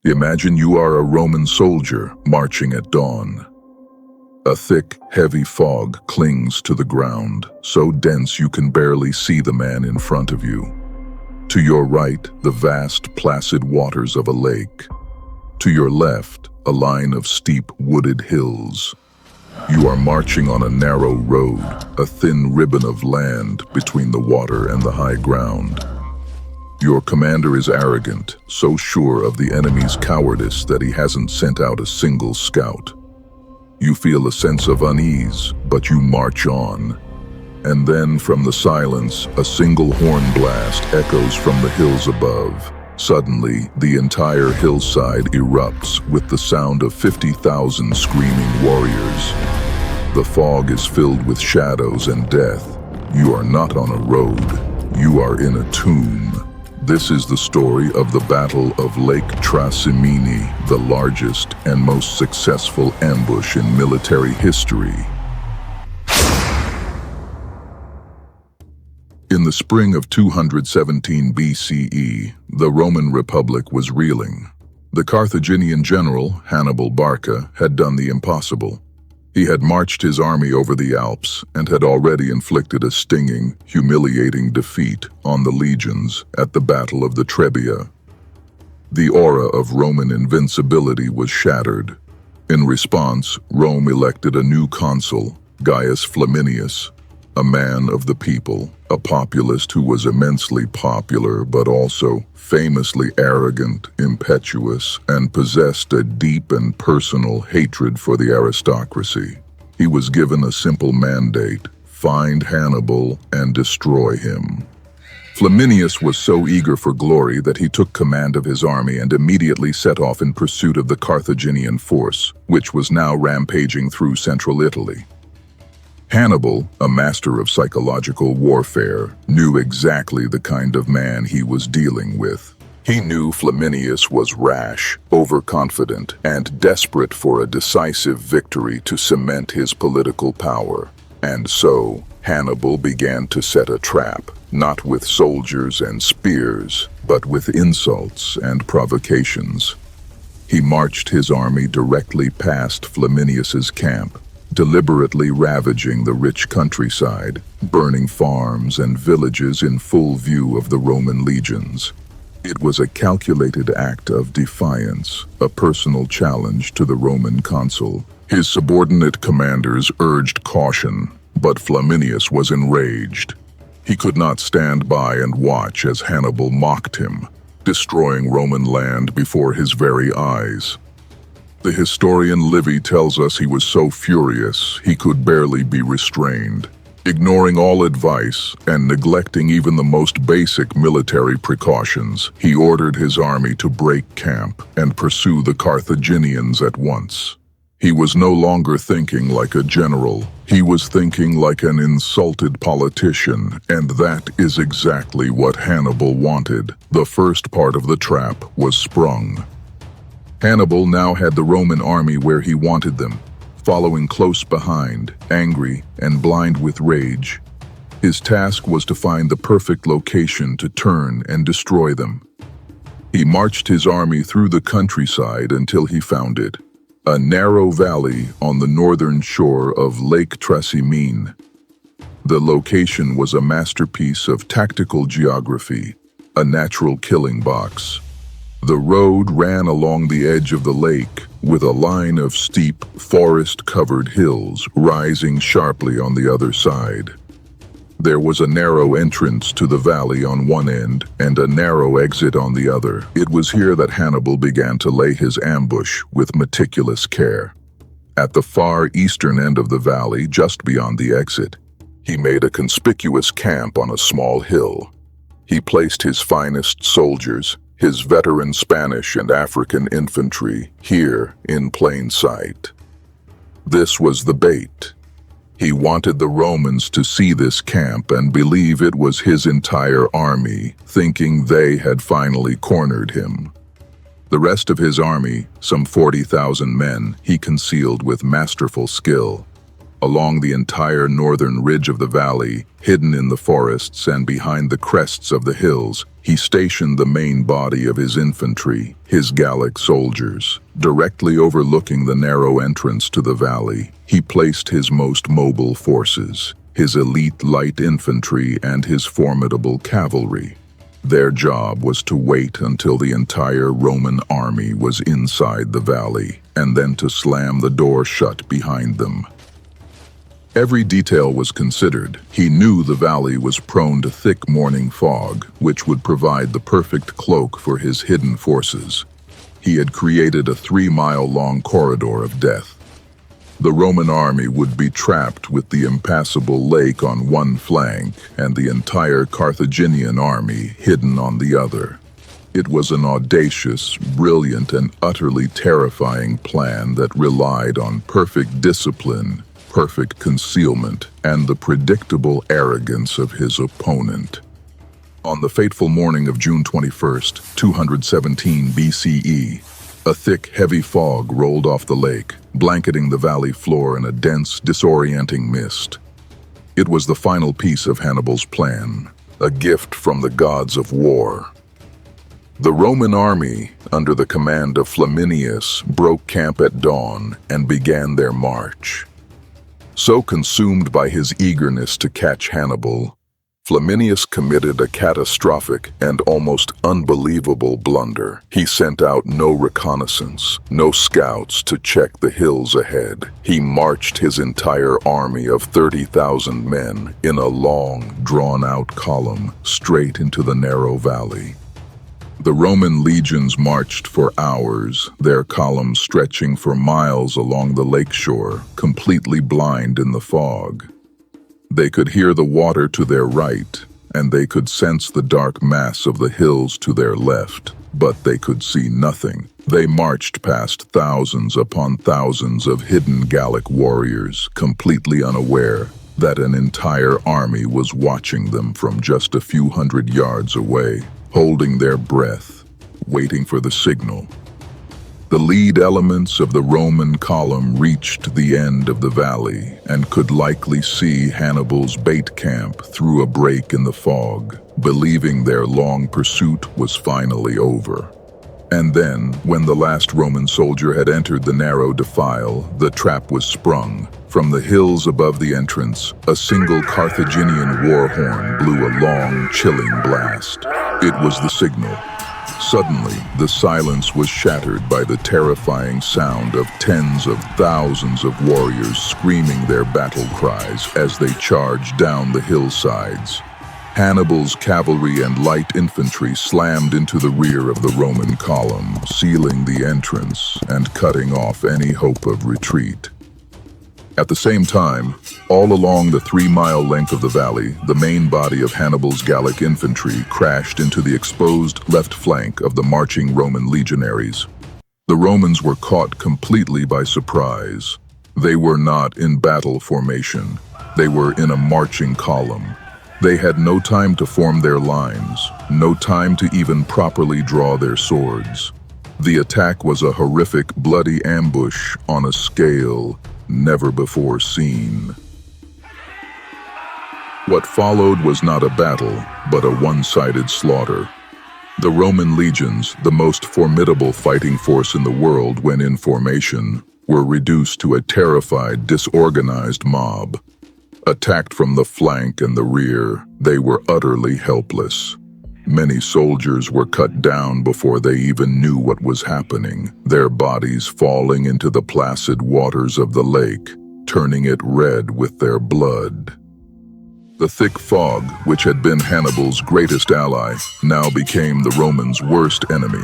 Imagine you are a Roman soldier marching at dawn. A thick, heavy fog clings to the ground, so dense you can barely see the man in front of you. To your right, the vast, placid waters of a lake. To your left, a line of steep, wooded hills. You are marching on a narrow road, a thin ribbon of land between the water and the high ground. Your commander is arrogant, so sure of the enemy's cowardice that he hasn't sent out a single scout. You feel a sense of unease, but you march on. And then from the silence, a single horn blast echoes from the hills above. Suddenly, the entire hillside erupts with the sound of 50,000 screaming warriors. The fog is filled with shadows and death. You are not on a road. You are in a tomb. This is the story of the Battle of Lake Trasimene, the largest and most successful ambush in military history. In the spring of 217 BCE, the Roman Republic was reeling. The Carthaginian general, Hannibal Barca, had done the impossible. He had marched his army over the Alps and had already inflicted a stinging, humiliating defeat on the legions at the Battle of the Trebia. The aura of Roman invincibility was shattered. In response, Rome elected a new consul, Gaius Flaminius, a man of the people, a populist who was immensely popular but also famously arrogant, impetuous, and possessed a deep and personal hatred for the aristocracy. He was given a simple mandate: find Hannibal and destroy him. Flaminius was so eager for glory that he took command of his army and immediately set off in pursuit of the Carthaginian force, which was now rampaging through central Italy. Hannibal, a master of psychological warfare, knew exactly the kind of man he was dealing with. He knew Flaminius was rash, overconfident, and desperate for a decisive victory to cement his political power. And so, Hannibal began to set a trap, not with soldiers and spears, but with insults and provocations. He marched his army directly past Flaminius's camp, deliberately ravaging the rich countryside, burning farms and villages in full view of the Roman legions. It was a calculated act of defiance, a personal challenge to the Roman consul. His subordinate commanders urged caution, but Flaminius was enraged. He could not stand by and watch as Hannibal mocked him, destroying Roman land before his very eyes. The historian Livy tells us he was so furious he could barely be restrained. Ignoring all advice and neglecting even the most basic military precautions, he ordered his army to break camp and pursue the Carthaginians at once. He was no longer thinking like a general. He was thinking like an insulted politician, and that is exactly what Hannibal wanted. The first part of the trap was sprung. Hannibal now had the Roman army where he wanted them, following close behind, angry and blind with rage. His task was to find the perfect location to turn and destroy them. He marched his army through the countryside until he found it, a narrow valley on the northern shore of Lake Trasimene. The location was a masterpiece of tactical geography, a natural killing box. The road ran along the edge of the lake, with a line of steep, forest-covered hills rising sharply on the other side. There was a narrow entrance to the valley on one end and a narrow exit on the other. It was here that Hannibal began to lay his ambush with meticulous care. At the far eastern end of the valley, just beyond the exit, he made a conspicuous camp on a small hill. He placed his finest soldiers, his veteran Spanish and African infantry, here in plain sight. This was the bait. He wanted the Romans to see this camp and believe it was his entire army, thinking they had finally cornered him. The rest of his army, some 40,000 men, he concealed with masterful skill. A along the entire northern ridge of the valley, hidden in the forests and behind the crests of the hills, he stationed the main body of his infantry, his Gallic soldiers. Directly overlooking the narrow entrance to the valley, he placed his most mobile forces, his elite light infantry and his formidable cavalry. Their job was to wait until the entire Roman army was inside the valley, and then to slam the door shut behind them. Every detail was considered. He knew the valley was prone to thick morning fog, which would provide the perfect cloak for his hidden forces. He had created a 3-mile-long corridor of death. The Roman army would be trapped with the impassable lake on one flank and the entire Carthaginian army hidden on the other. It was an audacious, brilliant, and utterly terrifying plan that relied on perfect discipline, perfect concealment, and the predictable arrogance of his opponent. On the fateful morning of June 21st, 217 BCE, a thick, heavy fog rolled off the lake, blanketing the valley floor in a dense, disorienting mist. It was the final piece of Hannibal's plan, a gift from the gods of war. The Roman army, under the command of Flaminius, broke camp at dawn and began their march. So consumed by his eagerness to catch Hannibal, Flaminius committed a catastrophic and almost unbelievable blunder. He sent out no reconnaissance, no scouts to check the hills ahead. He marched his entire army of 30,000 men in a long, drawn-out column straight into the narrow valley. The Roman legions marched for hours, their columns stretching for miles along the lakeshore, completely blind in the fog. They could hear the water to their right, and they could sense the dark mass of the hills to their left, but they could see nothing. They marched past thousands upon thousands of hidden Gallic warriors, completely unaware that an entire army was watching them from just a few hundred yards away, holding their breath, waiting for the signal. The lead elements of the Roman column reached the end of the valley and could likely see Hannibal's bait camp through a break in the fog, believing their long pursuit was finally over. And then, when the last Roman soldier had entered the narrow defile, the trap was sprung. From the hills above the entrance, a single Carthaginian war horn blew a long, chilling blast. It was the signal. Suddenly, the silence was shattered by the terrifying sound of tens of thousands of warriors screaming their battle cries as they charged down the hillsides. Hannibal's cavalry and light infantry slammed into the rear of the Roman column, sealing the entrance and cutting off any hope of retreat. At the same time, all along the 3-mile length of the valley, the main body of Hannibal's Gallic infantry crashed into the exposed left flank of the marching Roman legionaries. The Romans were caught completely by surprise. They were not in battle formation. They were in a marching column. They had no time to form their lines, no time to even properly draw their swords. The attack was a horrific, bloody ambush on a scale never before seen. What followed was not a battle, but a one-sided slaughter. The Roman legions, the most formidable fighting force in the world when in formation, were reduced to a terrified, disorganized mob. Attacked from the flank and the rear, they were utterly helpless. Many soldiers were cut down before they even knew what was happening, their bodies falling into the placid waters of the lake, turning it red with their blood. The thick fog, which had been Hannibal's greatest ally, now became the Romans' worst enemy.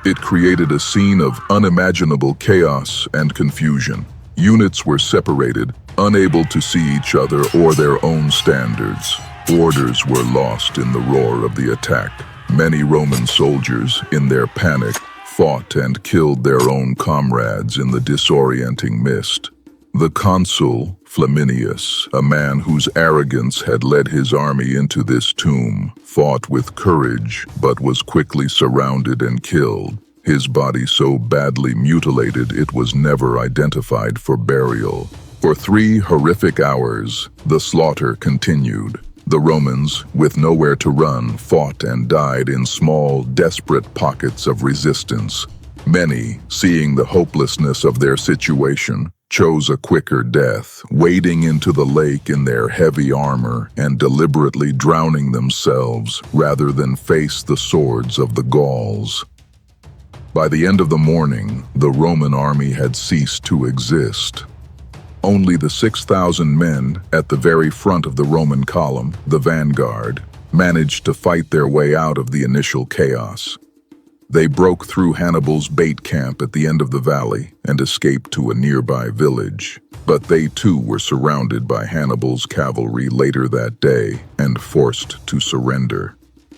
It created a scene of unimaginable chaos and confusion. Units were separated, unable to see each other or their own standards. Orders were lost in the roar of the attack. Many Roman soldiers, in their panic, fought and killed their own comrades in the disorienting mist. The consul, Flaminius, a man whose arrogance had led his army into this tomb, fought with courage but was quickly surrounded and killed, his body so badly mutilated it was never identified for burial. For 3 horrific hours, the slaughter continued. The Romans, with nowhere to run, fought and died in small, desperate pockets of resistance. Many, seeing the hopelessness of their situation, chose a quicker death, wading into the lake in their heavy armor and deliberately drowning themselves rather than face the swords of the Gauls. By the end of the morning, the Roman army had ceased to exist. Only the 6,000 men at the very front of the Roman column, the vanguard, managed to fight their way out of the initial chaos. They broke through Hannibal's bait camp at the end of the valley and escaped to a nearby village. But they too were surrounded by Hannibal's cavalry later that day and forced to surrender.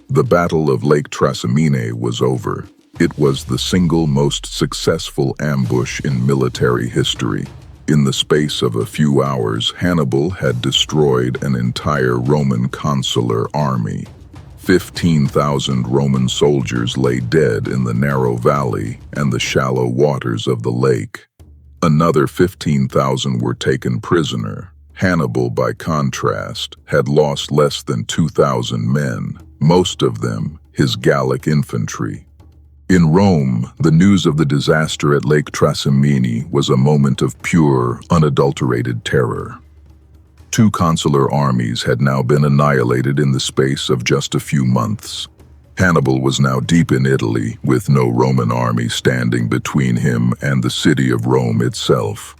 The Battle of Lake Trasimene was over. It was the single most successful ambush in military history. In the space of a few hours, Hannibal had destroyed an entire Roman consular army. 15,000 Roman soldiers lay dead in the narrow valley and the shallow waters of the lake. Another 15,000 were taken prisoner. Hannibal, by contrast, had lost less than 2,000 men, most of them his Gallic infantry. In Rome, the news of the disaster at Lake Trasimene was a moment of pure, unadulterated terror. 2 consular armies had now been annihilated in the space of just a few months. Hannibal was now deep in Italy, with no Roman army standing between him and the city of Rome itself.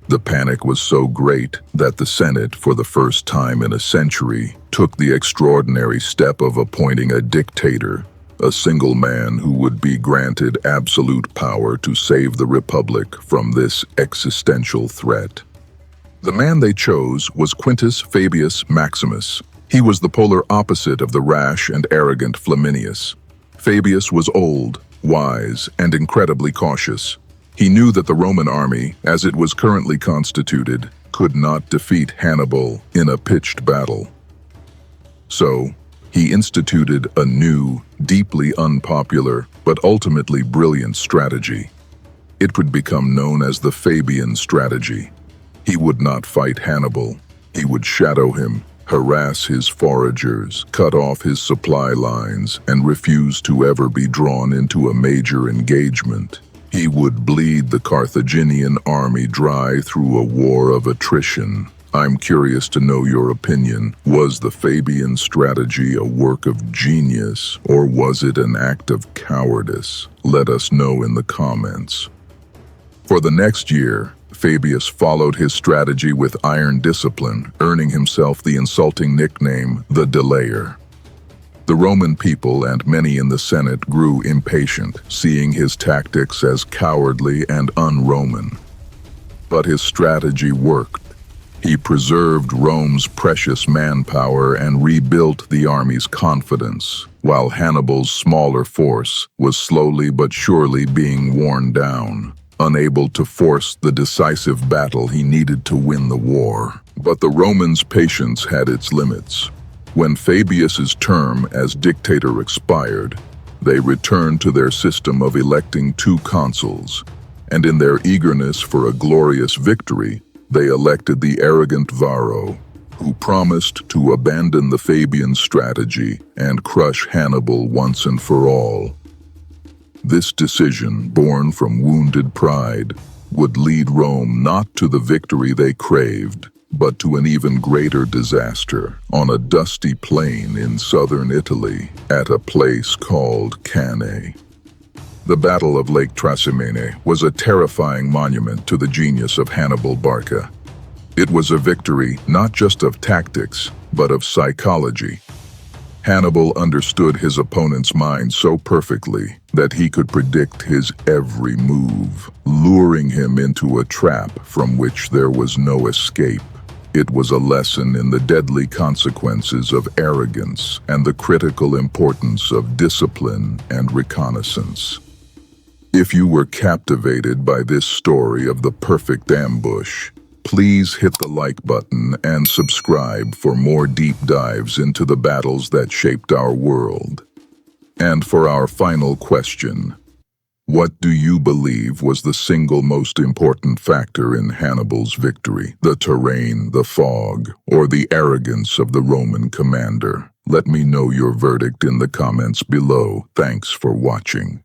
The panic was so great that the Senate, for the first time in a century, took the extraordinary step of appointing a dictator, a single man who would be granted absolute power to save the Republic from this existential threat. The man they chose was Quintus Fabius Maximus. He was the polar opposite of the rash and arrogant Flaminius. Fabius was old, wise, and incredibly cautious. He knew that the Roman army, as it was currently constituted, could not defeat Hannibal in a pitched battle. So, he instituted a new, deeply unpopular, but ultimately brilliant strategy. It would become known as the Fabian strategy. He would not fight Hannibal. He would shadow him, harass his foragers, cut off his supply lines, and refuse to ever be drawn into a major engagement. He would bleed the Carthaginian army dry through a war of attrition. I'm curious to know your opinion. Was the Fabian strategy a work of genius, or was it an act of cowardice? Let us know in the comments. For the next year, Fabius followed his strategy with iron discipline, earning himself the insulting nickname, the Delayer. The Roman people and many in the Senate grew impatient, seeing his tactics as cowardly and un-Roman. But his strategy worked. He preserved Rome's precious manpower and rebuilt the army's confidence, while Hannibal's smaller force was slowly but surely being worn down, unable to force the decisive battle he needed to win the war. But the Romans' patience had its limits. When Fabius's term as dictator expired, they returned to their system of electing 2 consuls, and in their eagerness for a glorious victory, they elected the arrogant Varro, who promised to abandon the Fabian strategy and crush Hannibal once and for all. This decision, born from wounded pride, would lead Rome not to the victory they craved, but to an even greater disaster on a dusty plain in southern Italy at a place called Cannae. The Battle of Lake Trasimene was a terrifying monument to the genius of Hannibal Barca. It was a victory not just of tactics, but of psychology. Hannibal understood his opponent's mind so perfectly that he could predict his every move, luring him into a trap from which there was no escape. It was a lesson in the deadly consequences of arrogance and the critical importance of discipline and reconnaissance. If you were captivated by this story of the perfect ambush, please hit the like button and subscribe for more deep dives into the battles that shaped our world. And for our final question, What do you believe was the single most important factor in Hannibal's victory? The terrain, the fog, or the arrogance of the Roman commander? Let me know your verdict in the comments below. Thanks for watching.